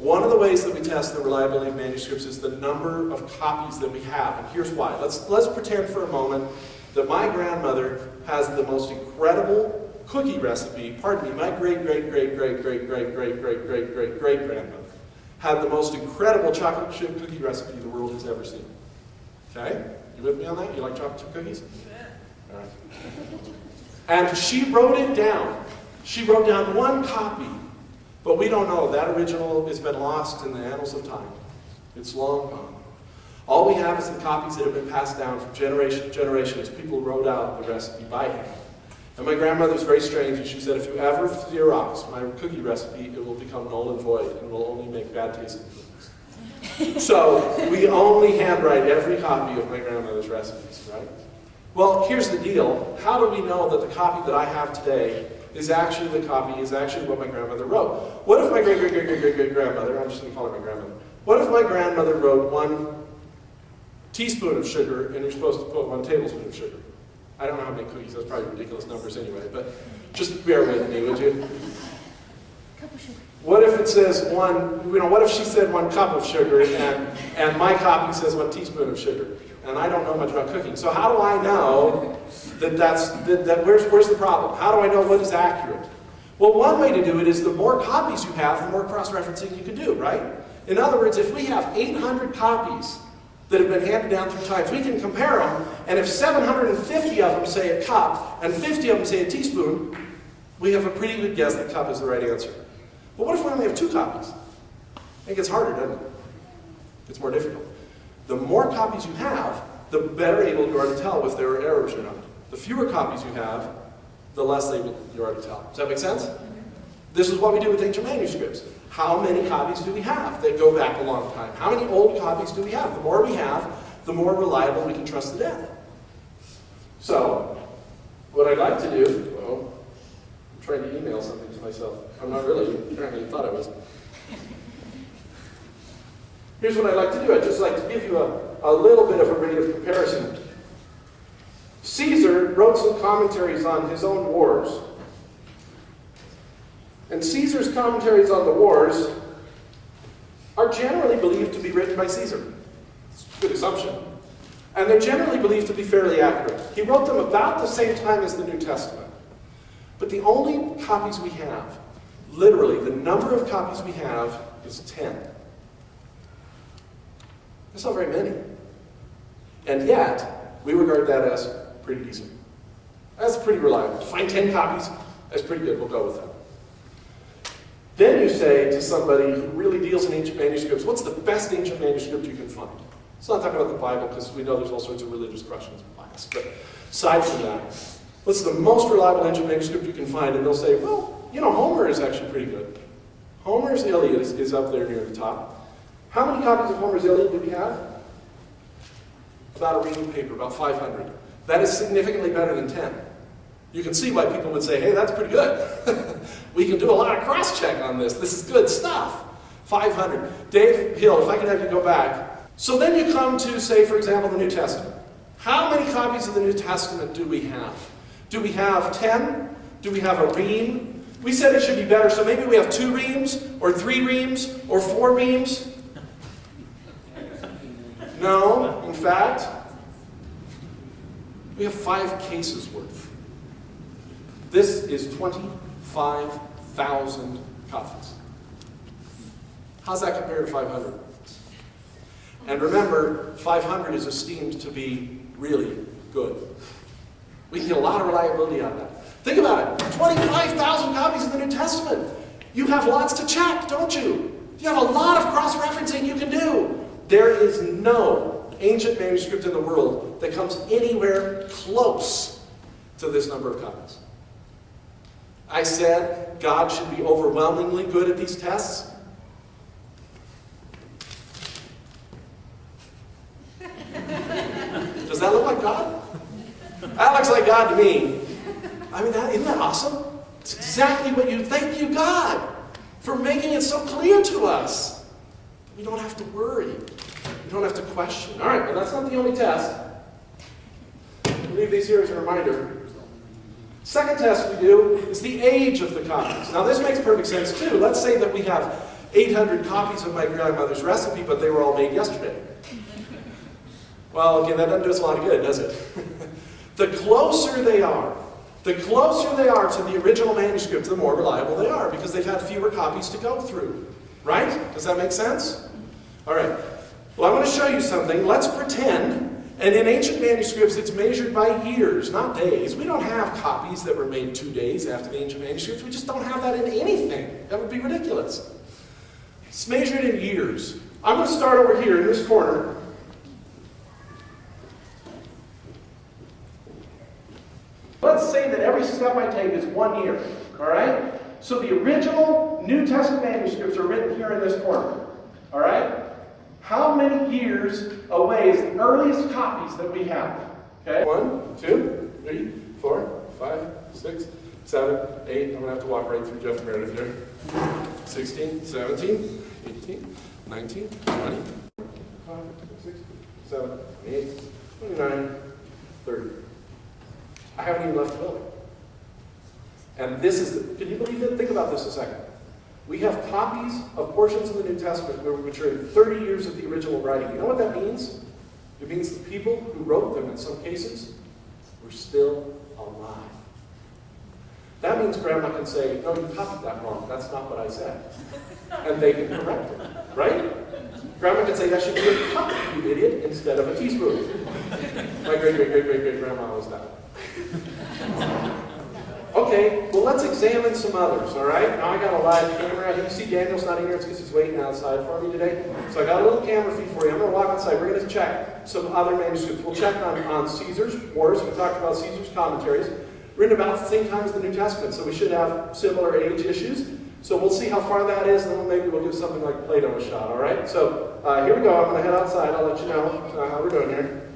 One of the ways that we test the reliability of manuscripts is the number of copies that we have, and here's why. Let's pretend for a moment that my grandmother has the most incredible cookie recipe. Pardon me, my great-great-great-great-great-great-great-great-great-grandmother had the most incredible chocolate chip cookie recipe the world has ever seen. Okay? You with me on that? You like chocolate chip cookies? Yeah. All right. And she wrote it down. She wrote down one copy. But we don't know. That original has been lost in the annals of time. It's long gone. All we have is the copies that have been passed down from generation to generation as people wrote out the recipe by hand. And my grandmother's very strange, and she said, if you ever Xerox my cookie recipe, it will become null and void, and will only make bad tasting cookies. So we only handwrite every copy of my grandmother's recipes, right? Well, here's the deal. How do we know that the copy that I have today is actually what my grandmother wrote? What if my great-great-great-great-great-grandmother, I'm just going to call her my grandmother, what if my grandmother wrote 1 teaspoon of sugar and you're supposed to put 1 tablespoon of sugar? I don't know how many cookies, that's probably ridiculous numbers anyway, but just bear with me, would you? Cup of sugar. What if it says what if she said 1 cup of sugar and my copy says 1 teaspoon of sugar? And I don't know much about cooking. So how do I know where's the problem? How do I know what is accurate? Well, one way to do it is the more copies you have, the more cross-referencing you can do, right? In other words, if we have 800 copies that have been handed down through times, we can compare them, and if 750 of them say a cup, and 50 of them say a teaspoon, we have a pretty good guess that cup is the right answer. But what if we only have 2 copies? It gets harder, doesn't it? It's more difficult. The more copies you have, the better able you are to tell if there are errors or not. The fewer copies you have, the less able you are to tell. Does that make sense? This is what we do with ancient manuscripts. How many copies do we have that go back a long time? How many old copies do we have? The more we have, the more reliable we can trust the data. So, what I'd like to do, I'm trying to email something to myself. I'm not really, apparently I thought I was. Here's what I'd like to do. I'd just like to give you a little bit of a rate of comparison. Caesar wrote some commentaries on his own wars. And Caesar's commentaries on the wars are generally believed to be written by Caesar. It's a good assumption. And they're generally believed to be fairly accurate. He wrote them about the same time as the New Testament. But the only copies we have, literally, the number of copies we have is 10. That's not very many. And yet, we regard that as pretty decent. That's pretty reliable. To find 10 copies, that's pretty good. We'll go with that. Then you say to somebody who really deals in ancient manuscripts, what's the best ancient manuscript you can find? It's not talking about the Bible, because we know there's all sorts of religious questions and bias. But aside from that, what's the most reliable ancient manuscript you can find? And they'll say, well, Homer is actually pretty good. Homer's Iliad is up there near the top. How many copies of Homer's Iliad do we have? About a reading paper, about 500. That is significantly better than 10. You can see why people would say, hey, that's pretty good. We can do a lot of cross-check on this. This is good stuff. 500. Dave Hill, if I could have you go back. So then you come to, say, for example, the New Testament. How many copies of the New Testament do we have? Do we have 10? Do we have a ream? We said it should be better, so maybe we have 2 reams, or 3 reams, or 4 reams. No, in fact, we have 5 cases worth. This is 25,000 copies. How's that compared to 500? And remember, 500 is esteemed to be really good. We can get a lot of reliability out of that. Think about it. 25,000 copies of the New Testament. You have lots to check, don't you? You have a lot of cross-referencing you can do. There is no ancient manuscript in the world that comes anywhere close to this number of copies. I said God should be overwhelmingly good at these tests. Does that look like God? That looks like God to me. I mean, isn't that awesome? It's exactly what you... Thank you, God, for making it so clear to us. We don't have to worry. We don't have to question. All right, but that's not the only test. I'll leave these here as a reminder. Second test we do is the age of the copies. Now this makes perfect sense too. Let's say that we have 800 copies of my grandmother's recipe, but they were all made yesterday. Well, okay, that doesn't do us a lot of good, does it? The closer they are to the original manuscript, the more reliable they are, because they've had fewer copies to go through. Right? Does that make sense? All right. Well, I want to show you something. Let's pretend, and in ancient manuscripts, it's measured by years, not days. We don't have copies that were made 2 days after the ancient manuscripts. We just don't have that in anything. That would be ridiculous. It's measured in years. I'm going to start over here in this corner. Let's say that every step I take is 1 year. All right? So the original New Testament manuscripts are written here in this corner. All right? How many years away is the earliest copies that we have? Okay? 1, 2, 3, 4, 5, 6, 7, 8. I'm going to have to walk right through Jeff Meredith here. 16, 17, 18, 19, 20, 5, 6, 7, 8, 29, 30. I haven't even left the building. And this is, can you believe it? Think about this a second. We have copies of portions of the New Testament which are 30 years of the original writing. You know what that means? It means the people who wrote them, in some cases, were still alive. That means Grandma can say, no, you copied that wrong. That's not what I said. And they can correct it, right? Grandma can say, that should be a cup, you idiot, instead of a teaspoon. My great-great-great-great-great-grandma was that. Okay, well let's examine some others, all right? Now I got a live camera. You see Daniel's not in here, it's because he's waiting outside for me today. So I got a little camera feed for you. I'm going to walk outside. We're going to check some other manuscripts. We'll check on Caesar's wars. We talked about Caesar's commentaries. Written about the same time as the New Testament, so we should have similar age issues. So we'll see how far that is, and then maybe we'll give something like Plato a shot, all right? So here we go. I'm going to head outside. I'll let you know how we're doing here.